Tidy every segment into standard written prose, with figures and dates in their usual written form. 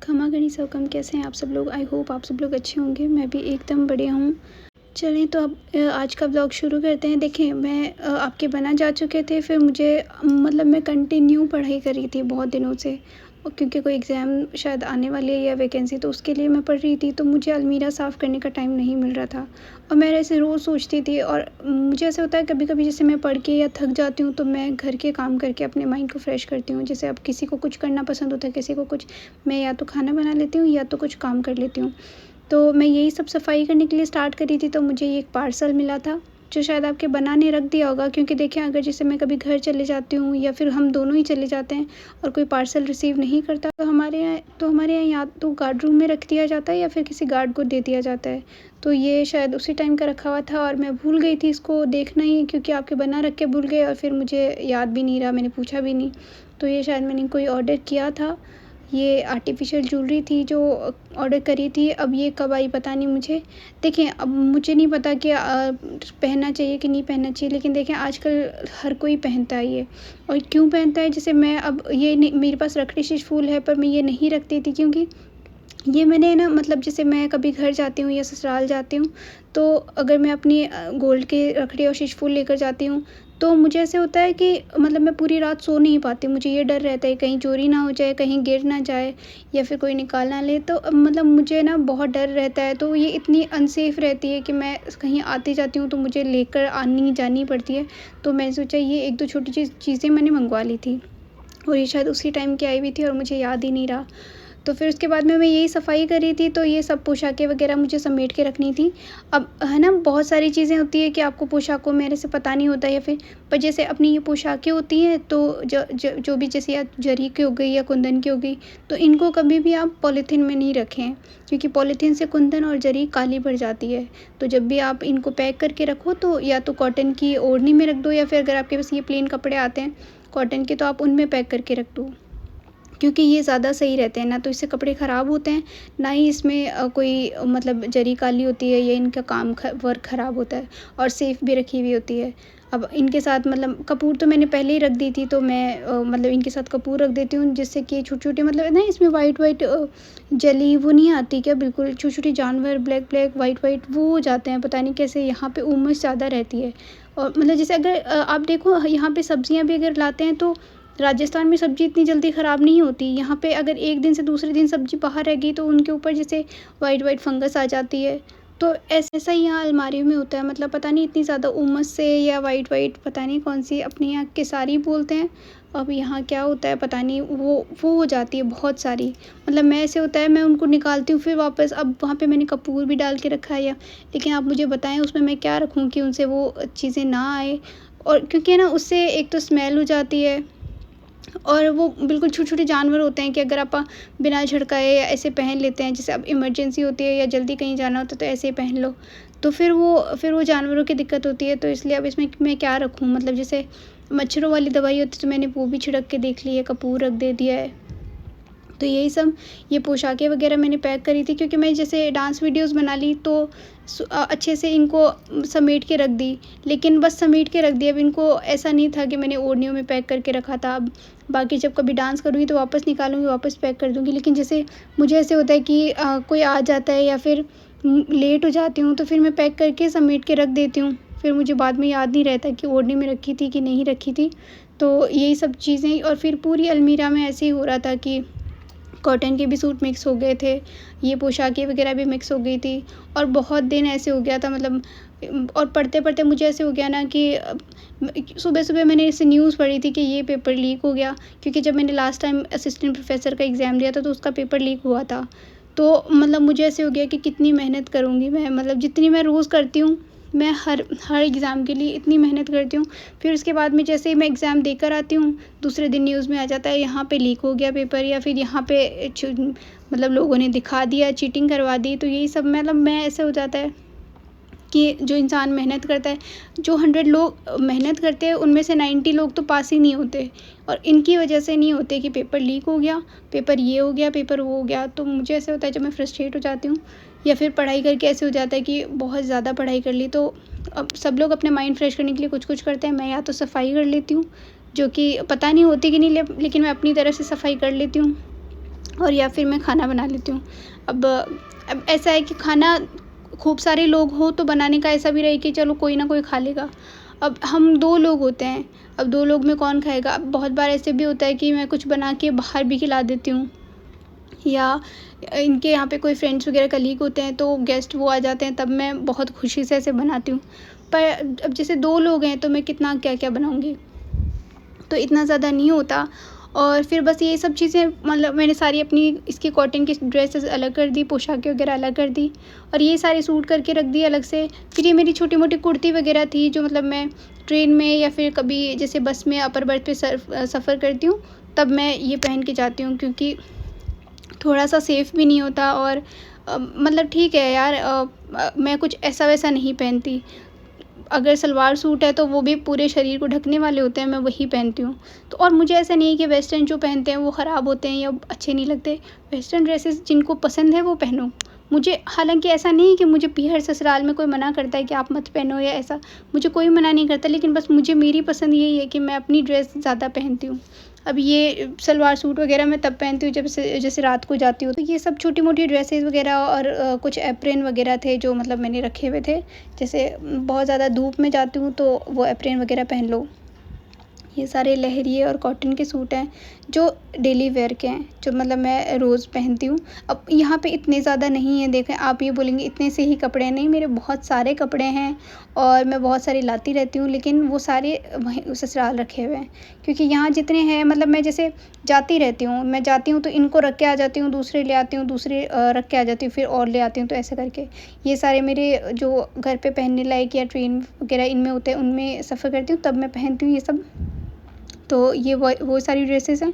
खमा गणित सबकम कैसे हैं आप सब लोग। आई होप आप सब लोग अच्छे होंगे। मैं भी एकदम बढ़िया हूँ। चलें तो अब आज का व्लॉग शुरू करते हैं। देखिए मैं आपके बना जा चुके थे, फिर मुझे मतलब मैं कंटिन्यू पढ़ाई कर रही थी बहुत दिनों से, और क्योंकि कोई एग्ज़ाम शायद आने वाली है या वैकेंसी, तो उसके लिए मैं पढ़ रही थी, तो मुझे अलमीरा साफ़ करने का टाइम नहीं मिल रहा था। और मैं ऐसे रोज़ सोचती थी, और मुझे ऐसा होता है कभी कभी जैसे मैं पढ़ के या थक जाती हूँ तो मैं घर के काम करके अपने माइंड को फ्रेश करती हूँ। जैसे अब किसी को कुछ करना पसंद होता है, किसी को कुछ, मैं या तो खाना बना लेती हूँ या तो कुछ काम कर लेती हूँ। तो मैं यही सब सफाई करने के लिए स्टार्ट करी थी, तो मुझे ये एक पार्सल मिला था जो शायद आपके बनाने रख दिया होगा, क्योंकि देखिए अगर जैसे मैं कभी घर चले जाती हूँ या फिर हम दोनों ही चले जाते हैं और कोई पार्सल रिसीव नहीं करता, तो हमारे यहाँ या तो गार्ड रूम में रख दिया जाता है या फिर किसी गार्ड को दे दिया जाता है। तो ये शायद उसी टाइम का रखा हुआ था और मैं भूल गई थी इसको देखना ही, क्योंकि आपके बना रख के भूल गए और फिर मुझे याद भी नहीं रहा, मैंने पूछा भी नहीं। तो ये शायद मैंने कोई ऑर्डर किया था। ये आर्टिफ़िशियल ज्वेलरी थी जो ऑर्डर करी थी, अब ये कब आई पता नहीं मुझे। देखिए अब मुझे नहीं पता कि पहनना चाहिए कि नहीं पहनना चाहिए, लेकिन देखिए आजकल हर कोई पहनता है ये। और क्यों पहनता है, जैसे मैं अब ये नहीं, मेरे पास रखड़ी स्टिच फूल है पर मैं ये नहीं रखती थी, क्योंकि ये मैंने ना मतलब जैसे मैं कभी घर जाती हूँ या ससुराल जाती हूँ, तो अगर मैं अपनी गोल्ड के रखड़ी और स्टिच फूल लेकर जाती हूँ, तो मुझे ऐसे होता है कि मतलब मैं पूरी रात सो नहीं पाती। मुझे ये डर रहता है कहीं चोरी ना हो जाए, कहीं गिर ना जाए या फिर कोई निकाल ना ले, तो मतलब मुझे ना बहुत डर रहता है। तो ये इतनी अनसेफ़ रहती है कि मैं कहीं आती जाती हूँ तो मुझे लेकर आनी जानी पड़ती है। तो मैंने सोचा ये 1-2 छोटी चीज़ें मैंने मँगवा ली थी, और ये शायद उसी टाइम की आई हुई थी और मुझे याद ही नहीं रहा। तो फिर उसके बाद में मैं यही सफाई कर रही थी, तो ये सब पोशाकें वगैरह मुझे समेट के रखनी थी। अब है ना, बहुत सारी चीज़ें होती हैं कि आपको पोशाकों मेरे से पता नहीं होता, या फिर पर जैसे अपनी ये पोशाकें होती हैं तो जो भी जैसे या जरी की हो गई या कुंदन की हो गई, तो इनको कभी भी आप पॉलीथीन में नहीं रखें, क्योंकि पॉलीथीन से कुंदन और जरी काली पड़ जाती है। तो जब भी आप इनको पैक करके रखो तो या तो कॉटन की ओढ़नी में रख दो, या फिर अगर आपके पास ये प्लेन कपड़े आते हैं कॉटन के, तो आप उनमें पैक करके रख दो, क्योंकि ये ज़्यादा सही रहते हैं। ना तो इससे कपड़े ख़राब होते हैं, ना ही इसमें कोई मतलब जरी काली होती है या इनका काम वर्क ख़राब होता है, और सेफ़ भी रखी हुई होती है। अब इनके साथ मतलब कपूर तो मैंने पहले ही रख दी थी, तो मैं मतलब इनके साथ कपूर रख देती हूँ, जिससे कि छोटे-छोटे मतलब ना इसमें वाइट-वाइट जली वो नहीं आती क्या, बिल्कुल छोटे-छोटे जानवर ब्लैक-ब्लैक वाइट-वाइट वो हो जाते हैं, पता नहीं कैसे। यहाँ पे उमस ज़्यादा रहती है, और मतलब जैसे अगर आप देखो यहाँ पे सब्ज़ियाँ भी अगर लाते हैं, तो राजस्थान में सब्ज़ी इतनी जल्दी ख़राब नहीं होती। यहाँ पे अगर एक दिन से दूसरे दिन सब्ज़ी बाहर रह गई तो उनके ऊपर जैसे वाइट-वाइट फंगस आ जाती है। तो ऐसा ही यहाँ अलमारियों में होता है, मतलब पता नहीं इतनी ज़्यादा उमस से या वाइट-वाइट पता नहीं कौन-सी, अपने यहाँ केसारी बोलते हैं। अब यहाँ क्या होता है पता नहीं, वो हो जाती है बहुत सारी। मतलब मैं ऐसे होता है मैं उनको निकालती हूँ फिर वापस, अब वहाँ पे मैंने कपूर भी डाल के रखा है, या लेकिन आप मुझे बताएँ उसमें मैं क्या रखूँ कि उनसे वो चीज़ें ना आए। और क्योंकि ना उससे एक तो स्मेल हो जाती है, और वो बिल्कुल छोटे-छोटे जानवर होते हैं कि अगर आप बिना झड़काए या ऐसे पहन लेते हैं, जैसे अब इमरजेंसी होती है या जल्दी कहीं जाना होता है तो ऐसे ही पहन लो, तो फिर वो जानवरों की दिक्कत होती है। तो इसलिए अब इसमें मैं क्या रखूँ, मतलब जैसे मच्छरों वाली दवाई होती है तो मैंने वो भी छिड़क के देख ली है, कपूर रख दे दिया है। तो यही सब ये पोशाकें वगैरह मैंने पैक करी थी, क्योंकि मैं जैसे डांस वीडियोज़ बना ली तो अच्छे से इनको समेट के रख दी, लेकिन बस समेट के रख दिया। अब इनको ऐसा नहीं था कि मैंने ओढ़नियों में पैक करके रखा था। अब बाकी जब कभी डांस करूँगी तो वापस निकालूँगी, वापस पैक कर दूँगी। लेकिन जैसे मुझे ऐसे होता है कि कोई आ जाता है या फिर लेट हो जाती हूँ, तो फिर मैं पैक करके समेट के रख देती हूँ। फिर मुझे बाद में याद नहीं रहता कि ओढ़नी में रखी थी कि नहीं रखी थी। तो यही सब चीज़ें, और फिर पूरी अलमीरा में ऐसे ही हो रहा था कि कॉटन के भी सूट मिक्स हो गए थे, ये पोशाकें वगैरह भी मिक्स हो गई थी, और बहुत दिन ऐसे हो गया था मतलब। और पढ़ते-पढ़ते मुझे ऐसे हो गया ना कि सुबह-सुबह मैंने ऐसे न्यूज़ पढ़ी थी कि ये पेपर लीक हो गया, क्योंकि जब मैंने लास्ट टाइम असिस्टेंट प्रोफ़ेसर का एग्ज़ाम दिया था तो उसका पेपर लीक हुआ था। तो मतलब मुझे ऐसे हो गया कि कितनी मेहनत करूँगी मैं, मतलब जितनी मैं रोज़ करती हूँ, मैं हर एग्ज़ाम के लिए इतनी मेहनत करती हूँ, फिर उसके बाद में जैसे ही मैं एग्ज़ाम देकर आती हूँ, दूसरे दिन न्यूज़ में आ जाता है यहाँ पे लीक हो गया पेपर, या फिर यहाँ पे मतलब लोगों ने दिखा दिया, चीटिंग करवा दी। तो यही सब मतलब मैं ऐसे हो जाता है कि जो इंसान मेहनत करता है, जो 100 लोग मेहनत करते हैं उनमें से 90 लोग तो पास ही नहीं होते, और इनकी वजह से नहीं होते कि पेपर लीक हो गया, पेपर ये हो गया, पेपर वो हो गया। तो मुझे ऐसे होता है जब मैं फ्रस्ट्रेट हो जाती हूँ, या फिर पढ़ाई करके ऐसे हो जाता है कि बहुत ज़्यादा पढ़ाई कर ली, तो अब सब लोग अपने माइंड फ्रेश करने के लिए कुछ-कुछ करते हैं, मैं या तो सफाई कर लेती हूँ, जो कि पता नहीं होती कि नहीं, लेकिन मैं अपनी तरफ से सफाई कर लेती हूँ। और या फिर मैं खाना बना लेती हूँ। अब ऐसा है कि खाना खूब सारे लोग हो तो बनाने का ऐसा भी रहे कि चलो कोई ना कोई खा लेगा। अब हम 2 लोग होते हैं, अब 2 लोग में कौन खाएगा? अब बहुत बार ऐसे भी होता है कि मैं कुछ बना के बाहर भी खिला देती हूँ, या इनके यहाँ पे कोई फ्रेंड्स वगैरह कलीग होते हैं तो गेस्ट वो आ जाते हैं, तब मैं बहुत खुशी से ऐसे बनाती हूँ। पर अब जैसे 2 लोग हैं तो मैं कितना क्या-क्या बनाऊँगी? तो इतना ज़्यादा नहीं होता। और फिर बस ये सब चीज़ें मतलब मैंने सारी अपनी इसकी कॉटन की ड्रेसेस अलग कर दी, पोशाकें वगैरह अलग कर दी और ये सारे सूट करके रख दिए अलग से। फिर ये मेरी छोटी-मोटी कुर्ती वगैरह थी जो मतलब मैं ट्रेन में या फिर कभी जैसे बस में अपर बर्थ पे सफ़र करती हूँ, तब मैं ये पहन के जाती हूँ, क्योंकि थोड़ा-सा सेफ़ भी नहीं होता। और मतलब ठीक है यार, मैं कुछ ऐसा-वैसा नहीं पहनती। अगर सलवार सूट है तो वो भी पूरे शरीर को ढकने वाले होते हैं, मैं वही पहनती हूँ। तो और मुझे ऐसा नहीं है कि वेस्टर्न जो पहनते हैं वो ख़राब होते हैं या अच्छे नहीं लगते। वेस्टर्न ड्रेसेस जिनको पसंद है वो पहनो। मुझे हालाँकि ऐसा नहीं है कि मुझे पीहर ससुराल में कोई मना करता है कि आप मत पहनो या ऐसा, मुझे कोई मना नहीं करता, लेकिन बस मुझे मेरी पसंद यही है कि मैं अपनी ड्रेस ज़्यादा पहनती हूँ। अब ये सलवार सूट वग़ैरह मैं तब पहनती हूँ जब से जैसे रात को जाती हूँ, तो ये सब छोटी-मोटी ड्रेसेस वग़ैरह और कुछ एप्रन वग़ैरह थे जो मतलब मैंने रखे हुए थे। जैसे बहुत ज़्यादा धूप में जाती हूँ तो वो एप्रन वग़ैरह पहन लो। ये सारे लहरिए और कॉटन के सूट हैं जो डेली वेयर के हैं, जो मतलब मैं रोज़ पहनती हूँ। अब यहाँ पे इतने ज़्यादा नहीं है, देखें आप ये बोलेंगे इतने से ही कपड़े हैं, नहीं मेरे बहुत सारे कपड़े हैं और मैं बहुत सारे लाती रहती हूँ, लेकिन वो सारे वहीं ससुराल रखे हुए हैं। क्योंकि यहाँ जितने हैं मतलब मैं जैसे जाती रहती हूँ, मैं जाती हूँ तो इनको रख के आ जाती हूँ, दूसरे ले आती हूँ, दूसरे रख के आ जाती हूँ, फिर और ले आती हूँ, तो ऐसे करके ये सारे मेरे जो घर पे पहनने लायक या ट्रेन वगैरह इनमें होते हैं, उनमें सफ़र करती हूँ तब मैं पहनती हूँ ये सब। तो ये वो सारी ड्रेसेस हैं।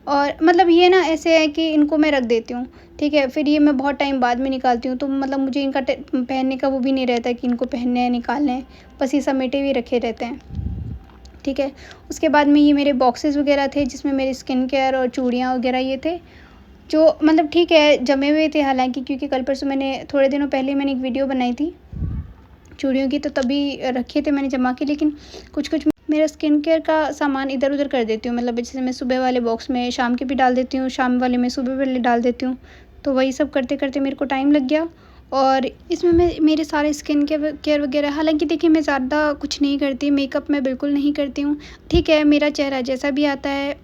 और मतलब ये ना ऐसे है कि इनको मैं रख देती हूँ, ठीक है? फिर ये मैं बहुत टाइम बाद में निकालती हूँ, तो मतलब मुझे इनका पहनने का वो भी नहीं रहता कि इनको पहनने हैं, निकालने हैं, बस ये समेटे हुए रखे रहते हैं, ठीक है? उसके बाद में ये मेरे बॉक्सेस वगैरह थे जिसमें मेरी स्किन केयर और चूड़ियाँ वगैरह ये थे, जो मतलब ठीक है जमे हुए थे हालाँकि, क्योंकि कल परसों मैंने थोड़े दिनों पहले मैंने एक वीडियो बनाई थी चूड़ियों की, तो तभी रखे थे मैंने जमा के। लेकिन कुछ-कुछ मेरा स्किन केयर का सामान इधर-उधर कर देती हूँ, मतलब जैसे मैं सुबह वाले बॉक्स में शाम के भी डाल देती हूँ, शाम वाले में सुबह वाले डाल देती हूँ। तो वही सब करते-करते मेरे को टाइम लग गया और इसमें मैं मेरे सारे स्किन केयर वगैरह, हालाँकि देखिए मैं ज़्यादा कुछ नहीं करती, मेकअप मैं बिल्कुल नहीं करती हूँ। ठीक है, मेरा चेहरा जैसा भी आता है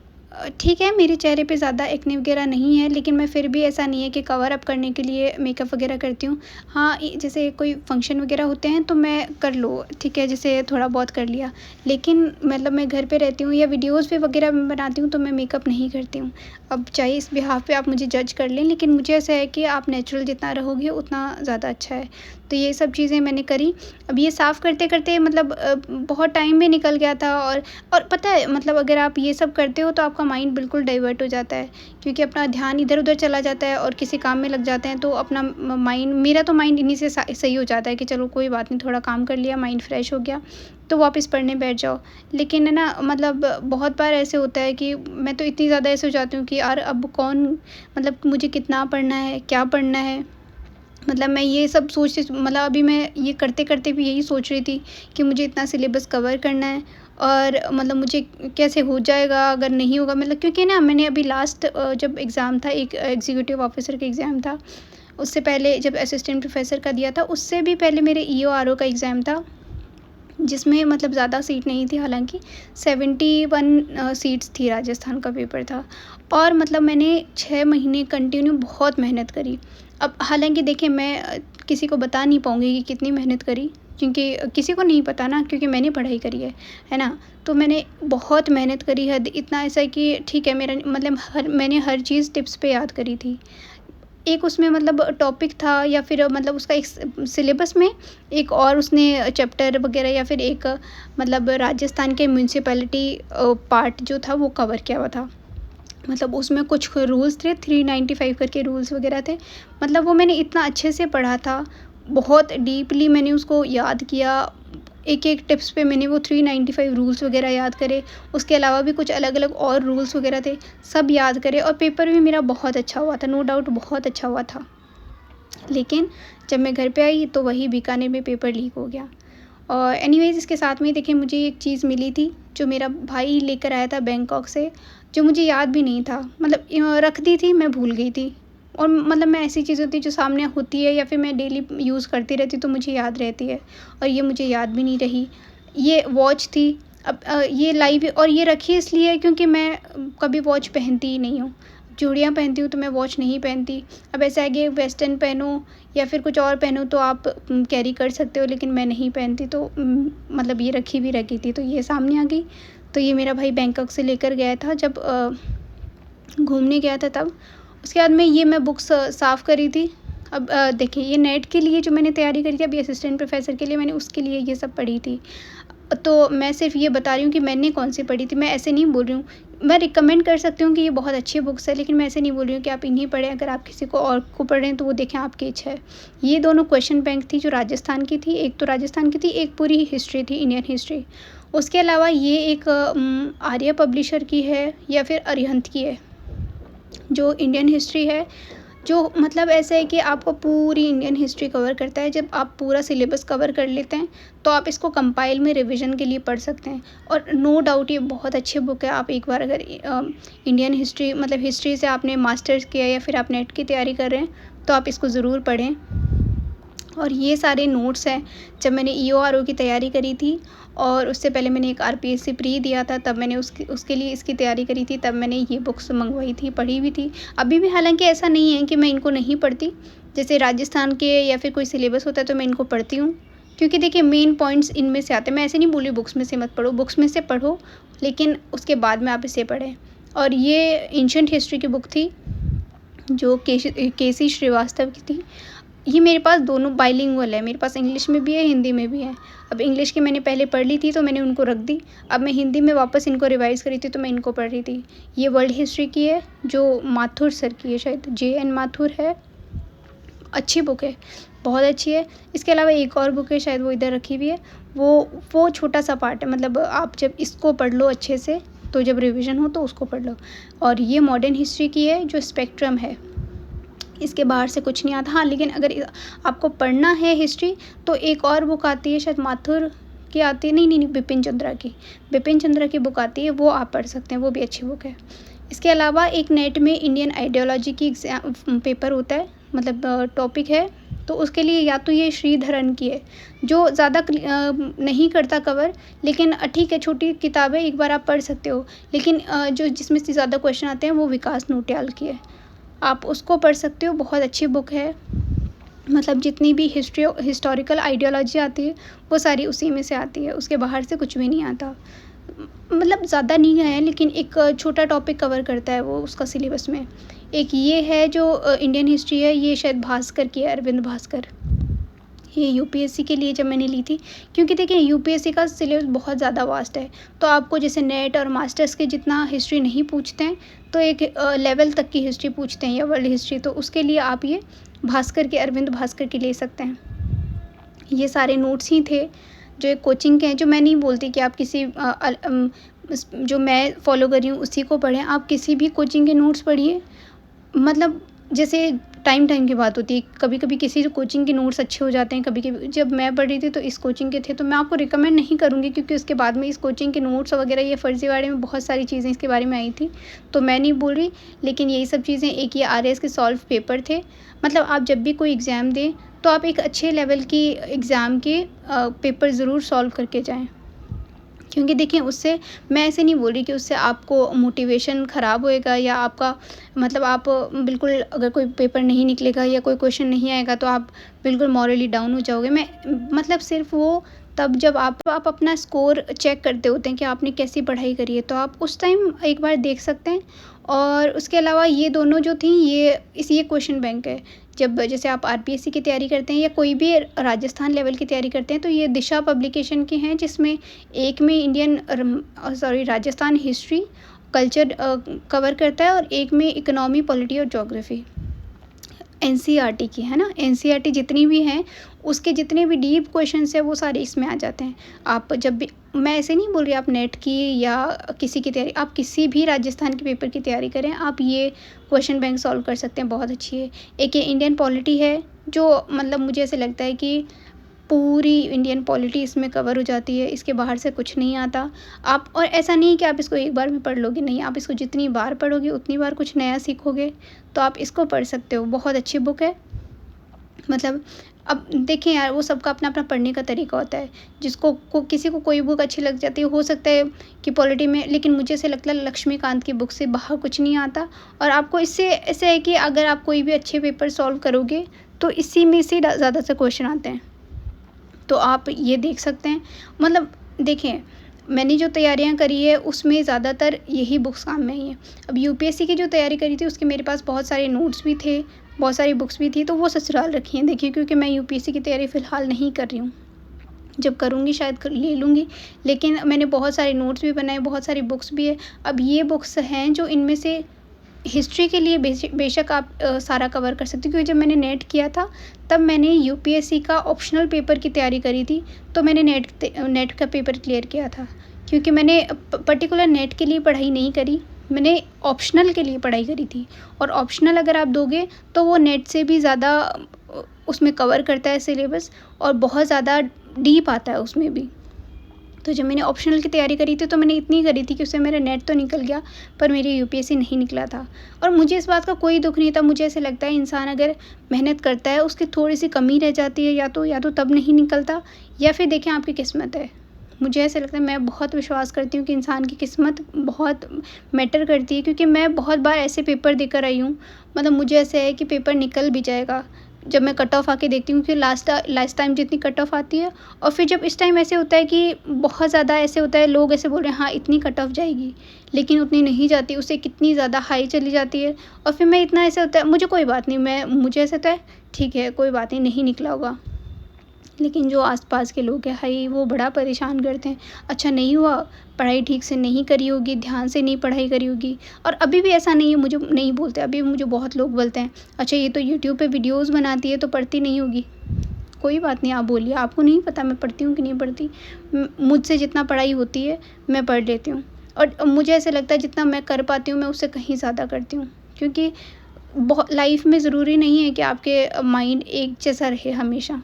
ठीक है, मेरे चेहरे पे ज़्यादा एक्ने वगैरह नहीं है, लेकिन मैं फिर भी ऐसा नहीं है कि कवर अप करने के लिए मेकअप वगैरह करती हूँ। हाँ, जैसे कोई फंक्शन वगैरह होते हैं तो मैं कर लो, ठीक है, जैसे थोड़ा बहुत कर लिया। लेकिन मतलब मैं घर पे रहती हूँ या वीडियोज़ भी वगैरह मैं बनाती हूँ तो मैं मेकअप नहीं करती हूँ। अब चाहे इस बिहाफ़ पे आप मुझे जज कर लें, लेकिन मुझे ऐसा है कि आप नेचुरल जितना रहोगे उतना ज़्यादा अच्छा है। तो ये सब चीज़ें मैंने करी। अब ये साफ़ करते-करते मतलब बहुत टाइम भी निकल गया था। और पता है मतलब अगर आप ये सब करते हो तो आपका माइंड बिल्कुल डाइवर्ट हो जाता है, क्योंकि अपना ध्यान इधर-उधर चला जाता है और किसी काम में लग जाते हैं, तो अपना माइंड, मेरा तो माइंड इन्हीं से सही हो जाता है कि चलो कोई बात नहीं, थोड़ा काम कर लिया, माइंड फ्रेश हो गया, तो वापस पढ़ने बैठ जाओ। लेकिन है ना मतलब बहुत बार ऐसे होता है कि मैं तो इतनी ज़्यादा ऐसे हो जाती हूँ कि यार अब कौन, मतलब मुझे कितना पढ़ना है, क्या पढ़ना है, मतलब मैं ये सब मतलब अभी मैं ये करते-करते भी यही सोच रही थी कि मुझे इतना सिलेबस कवर करना है और मतलब मुझे कैसे हो जाएगा, अगर नहीं होगा मतलब, क्योंकि ना मैंने अभी लास्ट जब एग्ज़ाम था, एक एग्ज़ीक्यूटिव ऑफ़िसर का एग्ज़ाम था, उससे पहले जब असिस्टेंट प्रोफ़ेसर का दिया था, उससे भी पहले मेरे ईओ आरओ का एग्ज़ाम था, जिसमें मतलब ज़्यादा सीट नहीं थी, हालाँकि 71 सीट्स थी, राजस्थान का पेपर था। और मतलब मैंने 6 महीने कंटिन्यू बहुत मेहनत करी। अब हालाँकि देखिए मैं किसी को बता नहीं पाऊँगी कि कितनी मेहनत करी, क्योंकि किसी को नहीं पता ना, क्योंकि मैंने पढ़ाई करी है ना? तो मैंने बहुत मेहनत करी, हद इतना ऐसा है कि ठीक है मेरा मतलब मैंने हर चीज़ टिप्स पे याद करी थी। एक उसमें मतलब टॉपिक था या फिर मतलब उसका एक सिलेबस में एक और उसने चैप्टर वगैरह या फिर एक मतलब राजस्थान के म्युनिसिपैलिटी पार्ट जो था वो कवर किया हुआ था। मतलब उसमें कुछ रूल्स थे, 395 करके रूल्स वगैरह थे। मतलब वो मैंने इतना अच्छे से पढ़ा था, बहुत डीपली मैंने उसको याद किया। एक-एक टिप्स पे मैंने वो 395 रूल्स वगैरह याद करे। उसके अलावा भी कुछ अलग-अलग और रूल्स वगैरह थे, सब याद करे और पेपर भी मेरा बहुत अच्छा हुआ था, नो डाउट बहुत अच्छा हुआ था। लेकिन जब मैं घर पे आई तो वही बीकानेर में पेपर लीक हो गया। और एनीवेज़ इसके साथ में देखिए मुझे एक चीज़ मिली थी, जो मेरा भाई लेकर आया था बैंकॉक से। जो मुझे याद भी नहीं था, मतलब रख दी थी, मैं भूल गई थी। और मतलब मैं ऐसी चीज़ होती है जो सामने होती है या फिर मैं डेली यूज़ करती रहती हूँ तो मुझे याद रहती है, और ये मुझे याद भी नहीं रही। ये वॉच थी, अब ये लाई भी, और ये रखी इसलिए है क्योंकि मैं कभी वॉच पहनती ही नहीं हूँ। चूड़ियाँ पहनती हूँ तो मैं वॉच नहीं पहनती। अब ऐसा है कि वेस्टर्न पहनो या फिर कुछ और पहनो तो आप कैरी कर सकते हो, लेकिन मैं नहीं पहनती, तो मतलब ये रखी थी तो ये सामने आ गई। तो ये मेरा भाई बैंकॉक से लेकर गया था जब घूमने गया था तब। उसके बाद में ये मैं बुक्स साफ़ करी थी। अब देखिए, ये नेट के लिए जो मैंने तैयारी करी थी, अभी असिस्टेंट प्रोफ़ेसर के लिए मैंने उसके लिए ये सब पढ़ी थी। तो मैं सिर्फ़ ये बता रही हूँ कि मैंने कौन-सी पढ़ी थी, मैं ऐसे नहीं बोल रही हूँ। मैं रिकमेंड कर सकती हूँ कि ये बहुत अच्छी बुक्स है, लेकिन मैं ऐसे नहीं बोल रही हूँ कि आप इन्हीं पढ़ें। अगर आप किसी को और को पढ़ रहे हैं तो वो देखें, आपकी इच्छा है। ये दोनों क्वेश्चन बैंक थी जो राजस्थान की थी, एक तो राजस्थान की थी, एक पूरी हिस्ट्री थी, इंडियन हिस्ट्री। उसके अलावा ये एक आर्या पब्लिशर की है या फिर अरिहंत की है, जो इंडियन हिस्ट्री है, जो मतलब ऐसा है कि आपको पूरी इंडियन हिस्ट्री कवर करता है। जब आप पूरा सिलेबस कवर कर लेते हैं तो आप इसको कंपाइल में रिवीजन के लिए पढ़ सकते हैं, और नो डाउट ये बहुत अच्छी बुक है। आप एक बार अगर इंडियन हिस्ट्री, मतलब हिस्ट्री से आपने मास्टर्स किया या फिर आप नेट की तैयारी कर रहे हैं तो आप इसको ज़रूर पढ़ें। और ये सारे नोट्स हैं, जब मैंने EORO की तैयारी करी थी और उससे पहले मैंने एक RPSC प्री दिया था, तब मैंने उसके लिए इसकी तैयारी करी थी, तब मैंने ये बुक्स मंगवाई थी, पढ़ी भी थी। अभी भी हालांकि ऐसा नहीं है कि मैं इनको नहीं पढ़ती, जैसे राजस्थान के या फिर कोई सिलेबस होता है तो मैं इनको पढ़ती हूँ, क्योंकि देखिए मेन पॉइंट्स इनमें से आते हैं। मैं ऐसे नहीं बोली बुक्स में से मत पढ़ो, बुक्स में से पढ़ो, लेकिन उसके बाद में आप इसे पढ़ें। और ये एंशिएंट हिस्ट्री की बुक थी जो केसी श्रीवास्तव की थी। ये मेरे पास दोनों बाइलिंगुअल है, मेरे पास इंग्लिश में भी है, हिंदी में भी है। अब इंग्लिश की मैंने पहले पढ़ ली थी तो मैंने उनको रख दी। अब मैं हिंदी में वापस इनको रिवाइज़ करी थी तो मैं इनको पढ़ रही थी। ये वर्ल्ड हिस्ट्री की है जो माथुर सर की है, शायद JN माथुर है। अच्छी बुक है, बहुत अच्छी है। इसके अलावा एक और बुक है, शायद वो इधर रखी हुई है। वो छोटा-सा पार्ट है, मतलब आप जब इसको पढ़ लो अच्छे से तो जब रिवीजन हो तो उसको पढ़ लो। और ये मॉडर्न हिस्ट्री की है जो स्पेक्ट्रम है। इसके बाहर से कुछ नहीं आता। हाँ, लेकिन अगर आपको पढ़ना है हिस्ट्री तो एक और बुक आती है, शायद माथुर की आती है, नहीं, बिपिन चंद्रा की बुक आती है, वो आप पढ़ सकते हैं, वो भी अच्छी बुक है। इसके अलावा एक नेट में इंडियन आइडियोलॉजी की एग्ज़ाम पेपर होता है, मतलब टॉपिक है, तो उसके लिए या तो ये श्रीधरन की है जो ज़्यादा नहीं करता कवर, लेकिन ठीक है, छोटी किताब है, एक बार आप पढ़ सकते हो। लेकिन जो जिसमें से ज़्यादा क्वेश्चन आते हैं वो विकास नोटियाल की है, आप उसको पढ़ सकते हो, बहुत अच्छी बुक है। मतलब जितनी भी हिस्टोरिकल आइडियोलॉजी आती है वो सारी उसी में से आती है, उसके बाहर से कुछ भी नहीं आता। मतलब ज़्यादा नहीं है, लेकिन एक छोटा टॉपिक कवर करता है वो उसका सिलेबस में। एक ये है जो इंडियन हिस्ट्री है, ये शायद भास्कर की है, अरविंद भास्कर। ये UPSC के लिए जब मैंने ली थी, क्योंकि देखिए UPSC का सिलेबस बहुत ज़्यादा वास्ट है, तो आपको जैसे नेट और मास्टर्स के जितना हिस्ट्री नहीं पूछते हैं, तो एक लेवल तक की हिस्ट्री पूछते हैं या वर्ल्ड हिस्ट्री, तो उसके लिए आप ये भास्कर के, अरविंद भास्कर की ले सकते हैं। ये सारे नोट्स ही थे जो एक कोचिंग के हैं, जो मैं नहीं बोलती कि आप किसी जो मैं फॉलो कर रही हूँ उसी को पढ़ें, आप किसी भी कोचिंग के नोट्स पढ़िए। मतलब जैसे टाइम की बात होती है, कभी-कभी किसी कोचिंग के नोट्स अच्छे हो जाते हैं, कभी-कभी जब मैं पढ़ रही थी तो इस कोचिंग के थे, तो मैं आपको रिकमेंड नहीं करूँगी, क्योंकि उसके बाद में इस कोचिंग के नोट्स वगैरह ये फर्जीवाड़े में बहुत सारी चीज़ें इसके बारे में आई थी, तो मैं नहीं बोल रही। लेकिन यही सब चीज़ें, एक ये RS के सॉल्व पेपर थे, मतलब आप जब भी कोई एग्ज़ाम दें तो आप एक अच्छे लेवल की एग्ज़ाम के पेपर ज़रूर सॉल्व करके जाएँ। क्योंकि देखिए उससे, मैं ऐसे नहीं बोल रही कि उससे आपको मोटिवेशन ख़राब होएगा या आपका, मतलब आप बिल्कुल, अगर कोई पेपर नहीं निकलेगा या कोई क्वेश्चन नहीं आएगा तो आप बिल्कुल मॉरली डाउन हो जाओगे। मैं मतलब सिर्फ वो तब जब आप अपना स्कोर चेक करते होते हैं कि आपने कैसी पढ़ाई करी है, तो आप उस टाइम एक बार देख सकते हैं। और उसके अलावा ये दोनों जो थी, ये क्वेश्चन बैंक है। जब जैसे आप RPSC की तैयारी करते हैं या कोई भी राजस्थान लेवल की तैयारी करते हैं, तो ये दिशा पब्लिकेशन की हैं, जिसमें एक में राजस्थान हिस्ट्री कल्चर कवर करता है और एक में इकोनॉमी, पॉलिटी और ज्योग्राफी NCERT की है ना। NCERT जितनी भी हैं, उसके जितने भी डीप क्वेश्चंस हैं वो सारे इसमें आ जाते हैं। आप जब भी, मैं ऐसे नहीं बोल रही आप नेट की या किसी की तैयारी, आप किसी भी राजस्थान के पेपर की तैयारी करें, आप ये क्वेश्चन बैंक सॉल्व कर सकते हैं, बहुत अच्छी है। एक ये इंडियन पॉलिटी है, जो मतलब मुझे ऐसे लगता है कि पूरी इंडियन पॉलिटी इसमें कवर हो जाती है, इसके बाहर से कुछ नहीं आता। आप और ऐसा नहीं है कि आप इसको एक बार में पढ़ लोगे, नहीं, आप इसको जितनी बार पढ़ोगे उतनी बार कुछ नया सीखोगे। तो आप इसको पढ़ सकते हो, बहुत अच्छी बुक है। मतलब अब देखें यार, वो सबका अपना-अपना पढ़ने का तरीका होता है। जिसको किसी को कोई बुक अच्छी लग जाती है, हो सकता है कि पॉलिटी में, लेकिन मुझे ऐसा लगता है लक्ष्मीकांत की बुक से बाहर कुछ नहीं आता। और आपको इससे ऐसा है कि अगर आप कोई भी अच्छे पेपर सॉल्व करोगे, तो इसी में से ज़्यादा से क्वेश्चन आते हैं। तो आप ये देख सकते हैं। मतलब देखें, मैंने जो तैयारियां करी है उसमें ज़्यादातर यही बुक्स काम में आई हैं। अब यूपीएससी की जो तैयारी करी थी उसके मेरे पास बहुत सारे नोट्स भी थे, बहुत सारी बुक्स भी थी, तो वो ससुराल रखी हैं। देखिए, क्योंकि मैं यूपीएससी की तैयारी फ़िलहाल नहीं कर रही हूँ, जब करूँगी शायद ले लूँगी। लेकिन मैंने बहुत सारे नोट्स भी बनाए, बहुत सारी बुक्स भी है। अब ये बुक्स हैं जो इनमें से हिस्ट्री के लिए बेशक आप सारा कवर कर सकते हो, क्योंकि जब मैंने नेट किया था तब मैंने यूपीएससी का ऑप्शनल पेपर की तैयारी करी थी, तो मैंने नेट का पेपर क्लियर किया था। क्योंकि मैंने पर्टिकुलर नेट के लिए पढ़ाई नहीं करी, मैंने ऑप्शनल के लिए पढ़ाई करी थी। और ऑप्शनल अगर आप दोगे तो वो नेट से भी ज़्यादा उसमें कवर करता है सिलेबस, और बहुत ज़्यादा डीप आता है उसमें भी। तो जब मैंने ऑप्शनल की तैयारी करी थी तो मैंने इतनी करी थी कि उससे मेरा नेट तो निकल गया, पर मेरी यूपीएससी नहीं निकला था। और मुझे इस बात का कोई दुःख नहीं था। मुझे ऐसे लगता है इंसान अगर मेहनत करता है, उसकी थोड़ी-सी कमी रह जाती है, या तो तब नहीं निकलता, या फिर देखें आपकी किस्मत है। मुझे ऐसा लगता है, मैं बहुत विश्वास करती हूँ कि इंसान की किस्मत बहुत मैटर करती है, क्योंकि मैं बहुत बार ऐसे पेपर देकर आई हूँ। मतलब मुझे ऐसे है कि पेपर निकल भी जाएगा, जब मैं कट ऑफ आके देखती हूँ कि लास्ट टाइम जितनी कट ऑफ आती है, और फिर जब इस टाइम ऐसे होता है कि बहुत ज़्यादा ऐसे होता है, लोग ऐसे बोल रहे हैं हाँ इतनी कट ऑफ जाएगी, लेकिन उतनी नहीं जाती, उससे कितनी ज़्यादा हाई चली जाती है। और फिर मैं इतना ऐसे होता है, मुझे कोई बात नहीं, मुझे ऐसा होता है ठीक है, कोई बात नहीं, नहीं निकला होगा। लेकिन जो आस-पास के लोग हैं हाई, वो बड़ा परेशान करते हैं, अच्छा नहीं हुआ, पढ़ाई ठीक से नहीं करी होगी, ध्यान से नहीं पढ़ाई करी होगी। और अभी भी ऐसा नहीं है, मुझे नहीं बोलते, अभी भी मुझे बहुत लोग बोलते हैं, अच्छा ये तो यूट्यूब पे वीडियोज़ बनाती है तो पढ़ती नहीं होगी। कोई बात नहीं, आप बोलिए, आपको नहीं पता मैं पढ़ती हूँ कि नहीं पढ़ती। मुझसे जितना पढ़ाई होती है मैं पढ़ लेती हूँ, और मुझे ऐसा लगता है जितना मैं कर पाती हूँ मैं उससे कहीं ज़्यादा करती हूँ। क्योंकि लाइफ़ में ज़रूरी नहीं है कि आपके माइंड एक जैसा रहे हमेशा।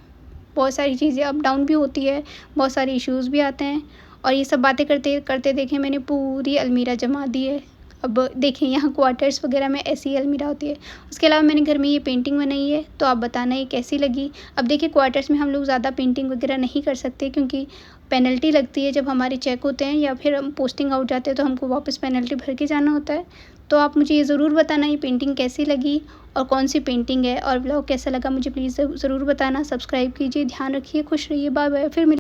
बहुत सारी चीज़ें अप डाउन भी होती है, बहुत सारे इश्यूज़ भी आते हैं। और ये सब बातें करते करते देखें, मैंने पूरी अलमीरा जमा दी है। अब देखें, यहाँ क्वार्टर्स वगैरह में ऐसी ही अलमीरा होती है। उसके अलावा मैंने घर में ये पेंटिंग बनाई है, तो आप बताना ये कैसी लगी। अब देखिए, क्वार्टर्स में हम लोग ज़्यादा पेंटिंग वगैरह नहीं कर सकते, क्योंकि पेनल्टी लगती है जब हमारे चेक होते हैं, या फिर हम पोस्टिंग आउट जाते हैं तो हमको वापस पेनल्टी भर के जाना होता है। तो आप मुझे ये ज़रूर बताना ये पेंटिंग कैसी लगी, और कौन सी पेंटिंग है, और ब्लॉग कैसा लगा मुझे प्लीज़ ज़रूर बताना। सब्सक्राइब कीजिए, ध्यान रखिए, खुश रहिए, बाय बाय। फिर मिल